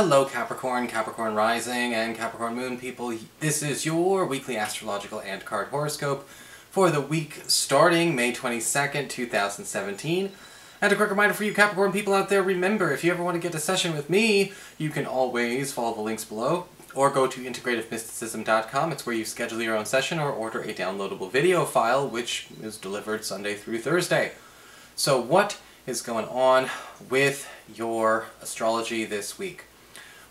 Hello Capricorn, Capricorn Rising, and Capricorn Moon people. This is your weekly astrological and card horoscope for the week starting May 22nd, 2017. And a quick reminder for you Capricorn people out there, remember, if you ever want to get a session with me, you can always follow the links below, or go to integrativemysticism.com. It's where you schedule your own session or order a downloadable video file, which is delivered Sunday through Thursday. So what is going on with your astrology this week?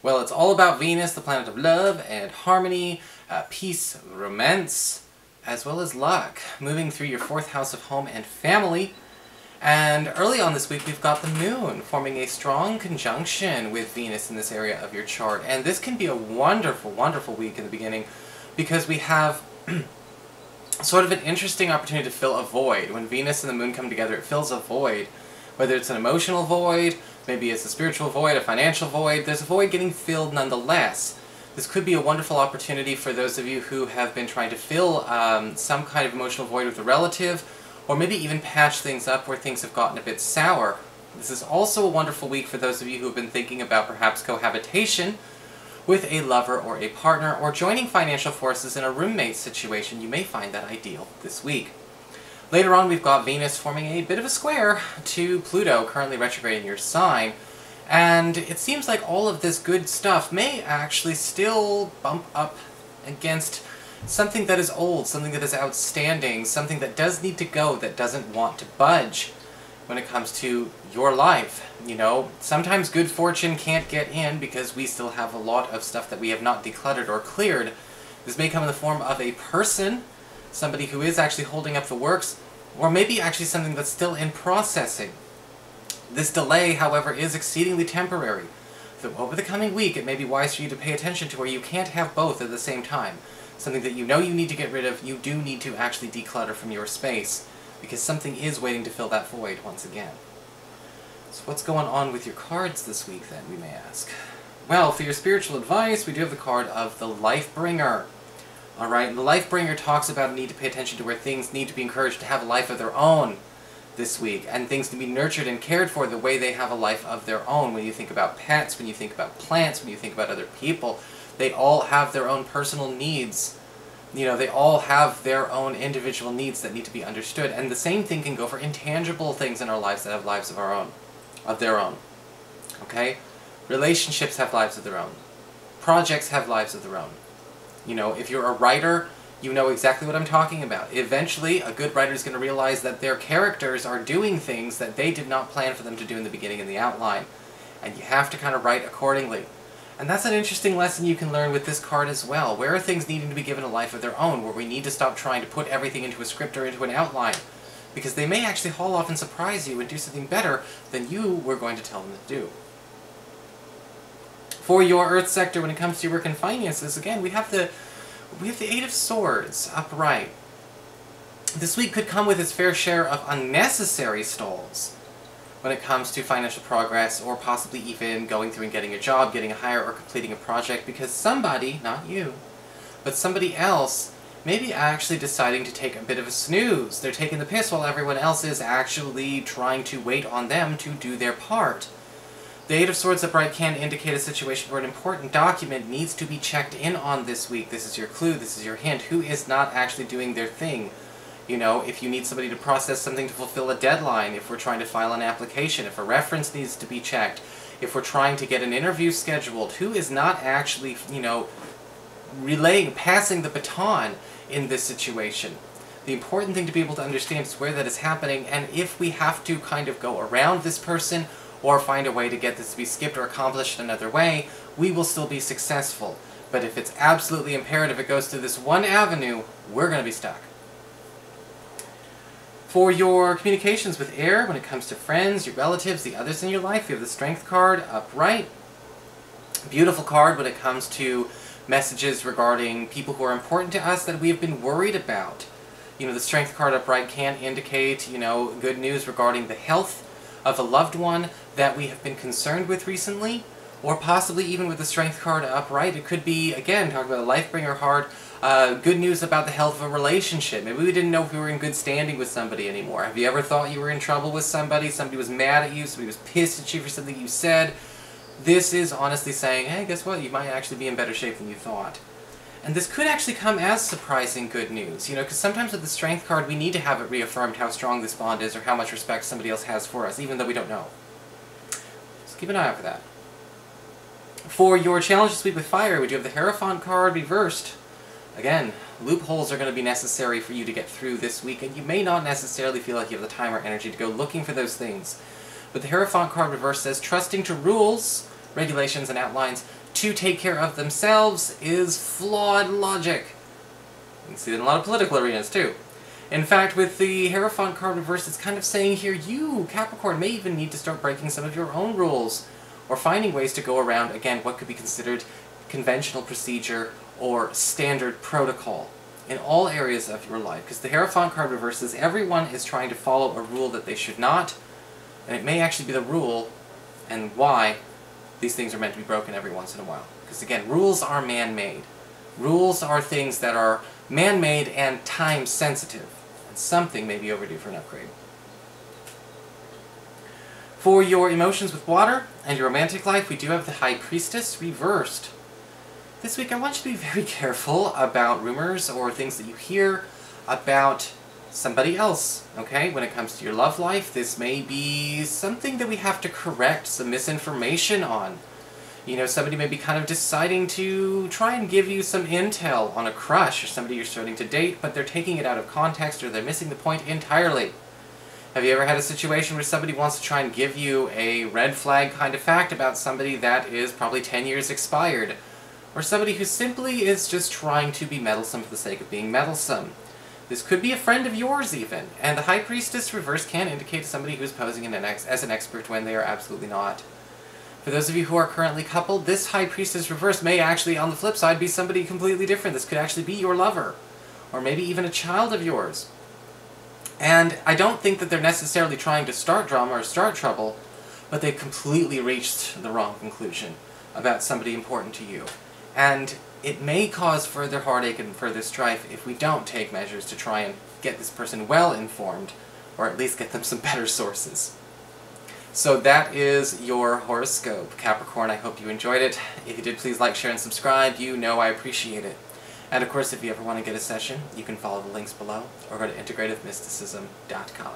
Well, it's all about Venus, the planet of love and harmony, peace, romance, as well as luck, moving through your fourth house of home and family. And early on this week, we've got the moon forming a strong conjunction with Venus in this area of your chart. And this can be a wonderful, wonderful week in the beginning because we have sort of an interesting opportunity to fill a void. When Venus and the moon come together, it fills a void. Whether it's an emotional void, maybe it's a spiritual void, a financial void, there's a void getting filled nonetheless. This could be a wonderful opportunity for those of you who have been trying to fill some kind of emotional void with a relative, or maybe even patch things up where things have gotten a bit sour. This is also a wonderful week for those of you who have been thinking about perhaps cohabitation with a lover or a partner, or joining financial forces in a roommate situation. You may find that ideal this week. Later on, we've got Venus forming a bit of a square to Pluto, currently retrograde in your sign, and it seems like all of this good stuff may actually still bump up against something that is old, something that is outstanding, something that does need to go, that doesn't want to budge when it comes to your life. You know, sometimes good fortune can't get in because we still have a lot of stuff that we have not decluttered or cleared. This may come in the form of a person, somebody who is actually holding up the works, or maybe actually something that's still in processing. This delay, however, is exceedingly temporary. So over the coming week, it may be wise for you to pay attention to where you can't have both at the same time. Something that you know you need to get rid of, you do need to actually declutter from your space, because something is waiting to fill that void once again. So what's going on with your cards this week then, we may ask? Well, for your spiritual advice, we do have the card of the Life Bringer. Alright, and the Life Bringer talks about a need to pay attention to where things need to be encouraged to have a life of their own this week, and things to be nurtured and cared for the way they have a life of their own. When you think about pets, when you think about plants, when you think about other people, they all have their own personal needs. You know, they all have their own individual needs that need to be understood, and the same thing can go for intangible things in our lives that have lives of our own, of their own. Okay? Relationships have lives of their own. Projects have lives of their own. You know, if you're a writer, you know exactly what I'm talking about. Eventually, a good writer is going to realize that their characters are doing things that they did not plan for them to do in the beginning in the outline. And you have to kind of write accordingly. And that's an interesting lesson you can learn with this card as well. Where are things needing to be given a life of their own, where we need to stop trying to put everything into a script or into an outline? Because they may actually haul off and surprise you and do something better than you were going to tell them to do. For your Earth sector, when it comes to your work and finances, again, we have the Eight of Swords upright. This week could come with its fair share of unnecessary stalls when it comes to financial progress, or possibly even going through and getting a job, getting a hire, or completing a project, because somebody, not you, but somebody else, may be actually deciding to take a bit of a snooze. They're taking the piss while everyone else is actually trying to wait on them to do their part. The Eight of Swords upright can indicate a situation where an important document needs to be checked in on this week. This is your clue, this is your hint. Who is not actually doing their thing? You know, if you need somebody to process something to fulfill a deadline, if we're trying to file an application, if a reference needs to be checked, if we're trying to get an interview scheduled, who is not actually, you know, passing the baton in this situation? The important thing to be able to understand is where that is happening, and if we have to kind of go around this person, or find a way to get this to be skipped or accomplished another way, we will still be successful. But if it's absolutely imperative it goes through this one avenue, we're going to be stuck. For your communications with air, when it comes to friends, your relatives, the others in your life, you have the Strength card upright. Beautiful card when it comes to messages regarding people who are important to us that we have been worried about. You know, the Strength card upright can indicate, you know, good news regarding the health of a loved one that we have been concerned with recently, or possibly even with the Strength card upright, it could be, again, talking about a Life Bringer card, good news about the health of a relationship. Maybe we didn't know if we were in good standing with somebody anymore. Have you ever thought you were in trouble with somebody? Somebody was mad at you, somebody was pissed at you for something you said? This is honestly saying, hey, guess what? You might actually be in better shape than you thought. And this could actually come as surprising good news, you know, because sometimes with the Strength card, we need to have it reaffirmed how strong this bond is or how much respect somebody else has for us, even though we don't know. So keep an eye out for that. For your challenge this week with fire, we do have the Hierophant card reversed. Again, loopholes are going to be necessary for you to get through this week, and you may not necessarily feel like you have the time or energy to go looking for those things. But the Hierophant card reversed says, trusting to rules, regulations, and outlines to take care of themselves is flawed logic. You can see that in a lot of political arenas, too. In fact, with the Hierophant card reversed, it's kind of saying here, you, Capricorn, may even need to start breaking some of your own rules, or finding ways to go around, again, what could be considered conventional procedure or standard protocol in all areas of your life. Because the Hierophant card reversed says everyone is trying to follow a rule that they should not, and it may actually be the rule and why these things are meant to be broken every once in a while. Because again, rules are man-made. Rules are things that are man-made and time-sensitive. And something may be overdue for an upgrade. For your emotions with water and your romantic life, we do have the High Priestess reversed. This week I want you to be very careful about rumors or things that you hear about somebody else, okay? When it comes to your love life, this may be something that we have to correct some misinformation on. You know, somebody may be kind of deciding to try and give you some intel on a crush or somebody you're starting to date, but they're taking it out of context or they're missing the point entirely. Have you ever had a situation where somebody wants to try and give you a red flag kind of fact about somebody that is probably 10 years expired? Or somebody who simply is just trying to be meddlesome for the sake of being meddlesome? This could be a friend of yours even, and the High Priestess reverse can indicate somebody who is posing as an expert when they are absolutely not. For those of you who are currently coupled, this High Priestess reverse may actually, on the flip side, be somebody completely different. This could actually be your lover, or maybe even a child of yours. And I don't think that they're necessarily trying to start drama or start trouble, but they've completely reached the wrong conclusion about somebody important to you. And it may cause further heartache and further strife if we don't take measures to try and get this person well informed, or at least get them some better sources. So that is your horoscope, Capricorn. I hope you enjoyed it. If you did, please like, share, and subscribe. You know I appreciate it. And of course, if you ever want to get a session, you can follow the links below, or go to integrativemysticism.com.